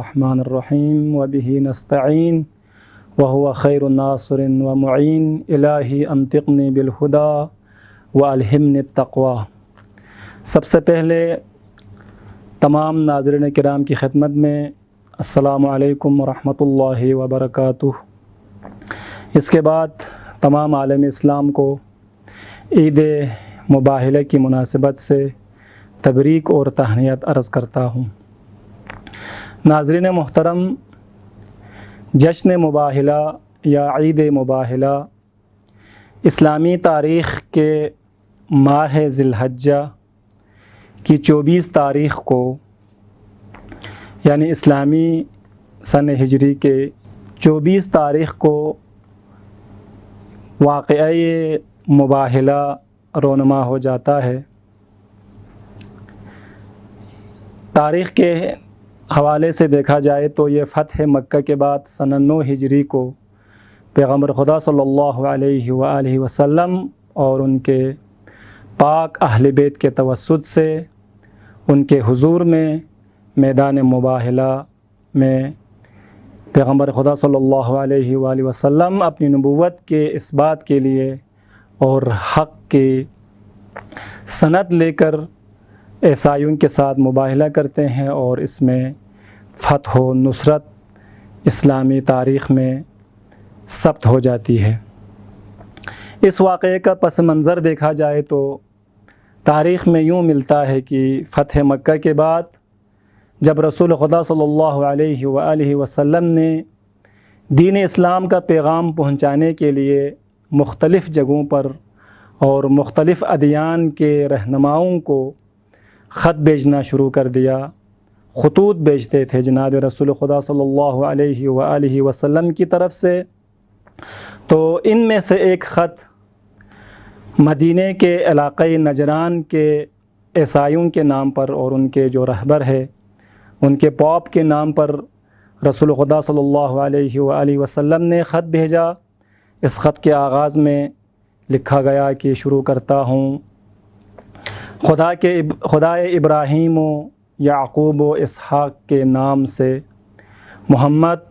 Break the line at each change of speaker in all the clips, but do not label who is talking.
الرحمن الرحیم وبہ نستعین وهو خیر ناصر ومعین الہی انطقنی بالہدی والہمنی التقوی۔ سب سے پہلے تمام ناظرین کرام کی خدمت میں السلام علیکم ورحمۃ اللہ وبرکاتہ۔ اس کے بعد تمام عالم اسلام کو عید مباہلہ کی مناسبت سے تبریک اور تہنیت عرض کرتا ہوں۔ ناظرین محترم، جشن مباہلہ یا عید مباہلہ اسلامی تاریخ کے ماہ ذی الحجہ کی 24 تاریخ کو، یعنی اسلامی سن ہجری کے 24 تاریخ کو واقعہ مباہلہ رونما ہو جاتا ہے۔ تاریخ کے حوالے سے دیکھا جائے تو یہ فتح مکہ کے بعد سن 9 ہجری کو پیغمبر خدا صلی اللہ علیہ وآلہ وسلم اور ان کے پاک اہل بیت کے توسط سے ان کے حضور میں میدان مباہلہ میں پیغمبر خدا صلی اللہ علیہ وآلہ وسلم اپنی نبوت کے اس بات کے لیے اور حق کی سند لے کر عیسائیوں کے ساتھ مباہلہ کرتے ہیں، اور اس میں فتح و نصرت اسلامی تاریخ میں ثبت ہو جاتی ہے۔ اس واقعے کا پس منظر دیکھا جائے تو تاریخ میں یوں ملتا ہے کہ فتح مکہ کے بعد جب رسول خدا صلی اللہ علیہ وآلہ وسلم نے دین اسلام کا پیغام پہنچانے کے لیے مختلف جگہوں پر اور مختلف ادیان کے رہنماؤں کو خط بھیجنا شروع کر دیا، خطوط بھیجتے تھے جناب رسول خدا صلی اللہ علیہ وآلہ وسلم کی طرف سے، تو ان میں سے ایک خط مدینہ کے علاقۂ نجران کے عیسائیوں کے نام پر اور ان کے جو رہبر ہے ان کے پوپ کے نام پر رسول خدا صلی اللہ علیہ وآلہ وسلم نے خط بھیجا۔ اس خط کے آغاز میں لکھا گیا کہ شروع کرتا ہوں خدا ابراہیم و یعقوب و اسحاق کے نام سے، محمد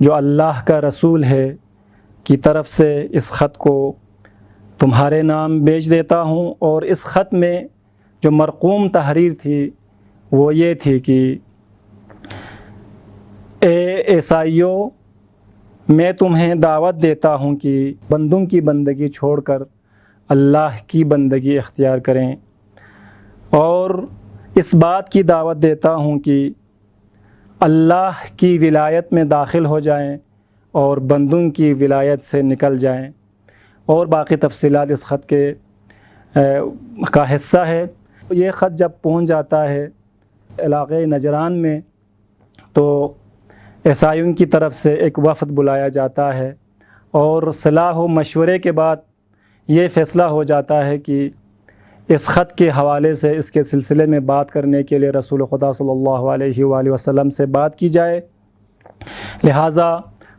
جو اللہ کا رسول ہے کی طرف سے اس خط کو تمہارے نام بھیج دیتا ہوں۔ اور اس خط میں جو مرقوم تحریر تھی وہ یہ تھی کہ اے عیسائیوں، میں تمہیں دعوت دیتا ہوں کہ بندوں کی بندگی چھوڑ کر اللہ کی بندگی اختیار کریں، اور اس بات کی دعوت دیتا ہوں کہ اللہ کی ولایت میں داخل ہو جائیں اور بندوں کی ولایت سے نکل جائیں۔ اور باقی تفصیلات اس خط کے کا حصہ ہے۔ یہ خط جب پہنچ جاتا ہے علاقۂ نجران میں تو عیسائیوں کی طرف سے ایک وفد بلایا جاتا ہے، اور صلاح و مشورے کے بعد یہ فیصلہ ہو جاتا ہے کہ اس خط کے حوالے سے اس کے سلسلے میں بات کرنے کے لیے رسول خدا صلی اللہ علیہ وآلہ وسلم سے بات کی جائے۔ لہٰذا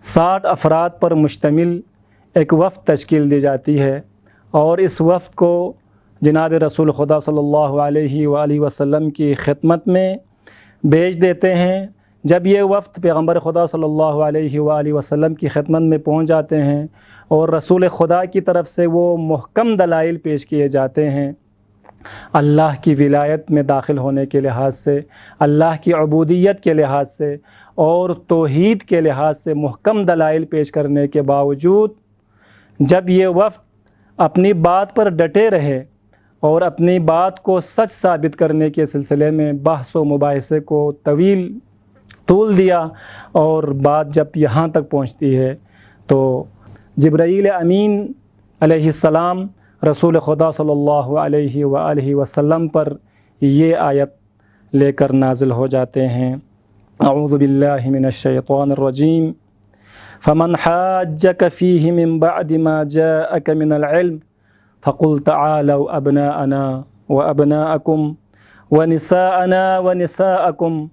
60 افراد پر مشتمل ایک وفد تشکیل دی جاتی ہے، اور اس وفد کو جناب رسول خدا صلی اللہ علیہ وآلہ وسلم کی خدمت میں بھیج دیتے ہیں۔ جب یہ وفد پیغمبر خدا صلی اللہ علیہ وآلہ وسلم کی خدمت میں پہنچ جاتے ہیں اور رسول خدا کی طرف سے وہ محکم دلائل پیش کیے جاتے ہیں اللہ کی ولایت میں داخل ہونے کے لحاظ سے، اللہ کی عبودیت کے لحاظ سے اور توحید کے لحاظ سے محکم دلائل پیش کرنے کے باوجود جب یہ وفد اپنی بات پر ڈٹے رہے اور اپنی بات کو سچ ثابت کرنے کے سلسلے میں بحث و مباحثے کو طول دیا، اور بات جب یہاں تک پہنچتی ہے تو جبرائیل امین علیہ السلام رسول خدا صلی اللہ علیہ وآلہ وسلم پر یہ آیت لے کر نازل ہو جاتے ہیں۔ اعوذ باللہ من الشیطان الرجیم، فمن حاجک فیہ من بعد ما جاءک من العلم فقل تعالوا ابناءنا وابناءکم ونساءنا ونساءکم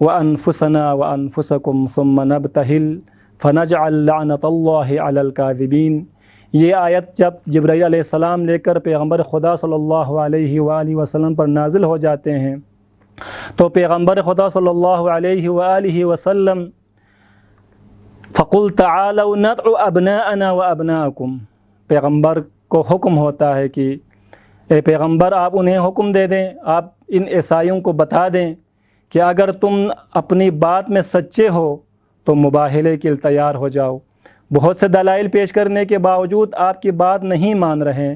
وانفسنا وانفسکم ثم نبتہل فنجعل لعنۃ اللہ علی الکاذبین۔ یہ آیت جب جبرائیل علیہ السلام لے کر پیغمبر خدا صلی اللہ علیہ وآلہ وسلم پر نازل ہو جاتے ہیں تو پیغمبر خدا صلی اللہ علیہ وآلہ وسلم فقل تعالوا ندعو ابناءنا وابناءکم، پیغمبر کو حکم ہوتا ہے کہ اے پیغمبر آپ انہیں حکم دے دیں، آپ ان عیسائیوں کو بتا دیں کہ اگر تم اپنی بات میں سچے ہو تو مباہلے کے لیے تیار ہو جاؤ۔ بہت سے دلائل پیش کرنے کے باوجود آپ کی بات نہیں مان رہے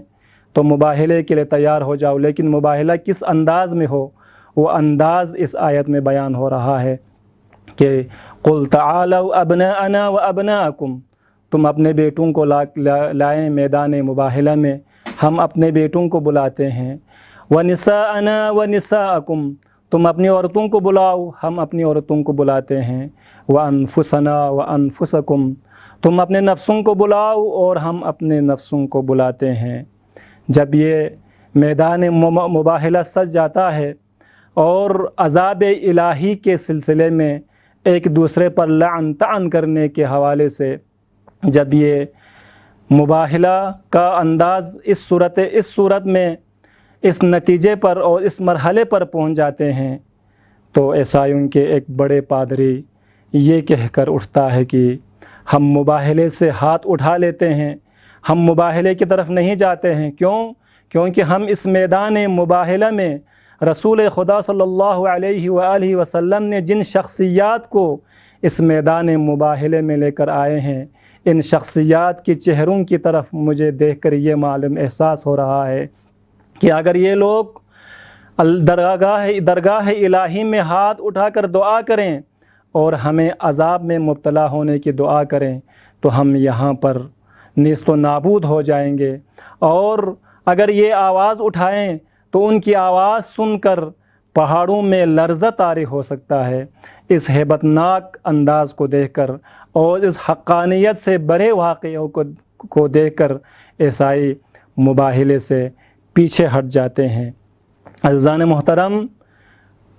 تو مباہلے کے لیے تیار ہو جاؤ، لیکن مباہلہ کس انداز میں ہو وہ انداز اس آیت میں بیان ہو رہا ہے کہ قل تعالوا ابناءنا وابناءکم، تم اپنے بیٹوں کو لائیں میدان مباہلہ میں، ہم اپنے بیٹوں کو بلاتے ہیں، ونساءنا ونساءکم، تم اپنی عورتوں کو بلاؤ، ہم اپنی عورتوں کو بلاتے ہیں، وانفسنا وانفسکم، تم اپنے نفسوں کو بلاؤ اور ہم اپنے نفسوں کو بلاتے ہیں۔ جب یہ میدان مباہلہ سج جاتا ہے اور عذاب الہی کے سلسلے میں ایک دوسرے پر لعن طعن کرنے کے حوالے سے جب یہ مباہلہ کا انداز اس صورت میں اس نتیجے پر اور اس مرحلے پر پہنچ جاتے ہیں تو عیسائیوں کے ایک بڑے پادری یہ کہہ کر اٹھتا ہے کہ ہم مباہلے سے ہاتھ اٹھا لیتے ہیں، ہم مباہلے کی طرف نہیں جاتے ہیں۔ کیونکہ ہم اس میدان مباہلہ میں رسول خدا صلی اللہ علیہ وآلہ وسلم نے جن شخصیات کو اس میدان مباہلے میں لے کر آئے ہیں، ان شخصیات کے چہروں کی طرف مجھے دیکھ کر یہ معلوم احساس ہو رہا ہے کہ اگر یہ لوگ درگاہ الہی میں ہاتھ اٹھا کر دعا کریں اور ہمیں عذاب میں مبتلا ہونے کی دعا کریں تو ہم یہاں پر نیست و نابود ہو جائیں گے، اور اگر یہ آواز اٹھائیں تو ان کی آواز سن کر پہاڑوں میں لرزہ طاری ہو سکتا ہے۔ اس ہیبت ناک انداز کو دیکھ کر اور اس حقانیت سے بڑے واقعوں کو دیکھ کر عیسائی مباہلے سے پیچھے ہٹ جاتے ہیں۔ عزیزان محترم،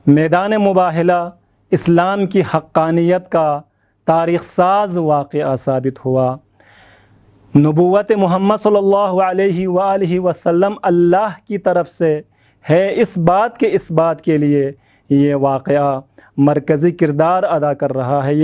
میدان مباہلہ اسلام کی حقانیت کا تاریخ ساز واقعہ ثابت ہوا۔ نبوت محمد صلی اللہ علیہ وآلہ وسلم اللہ کی طرف سے ہے، اس بات کے لیے یہ واقعہ مرکزی کردار ادا کر رہا ہے۔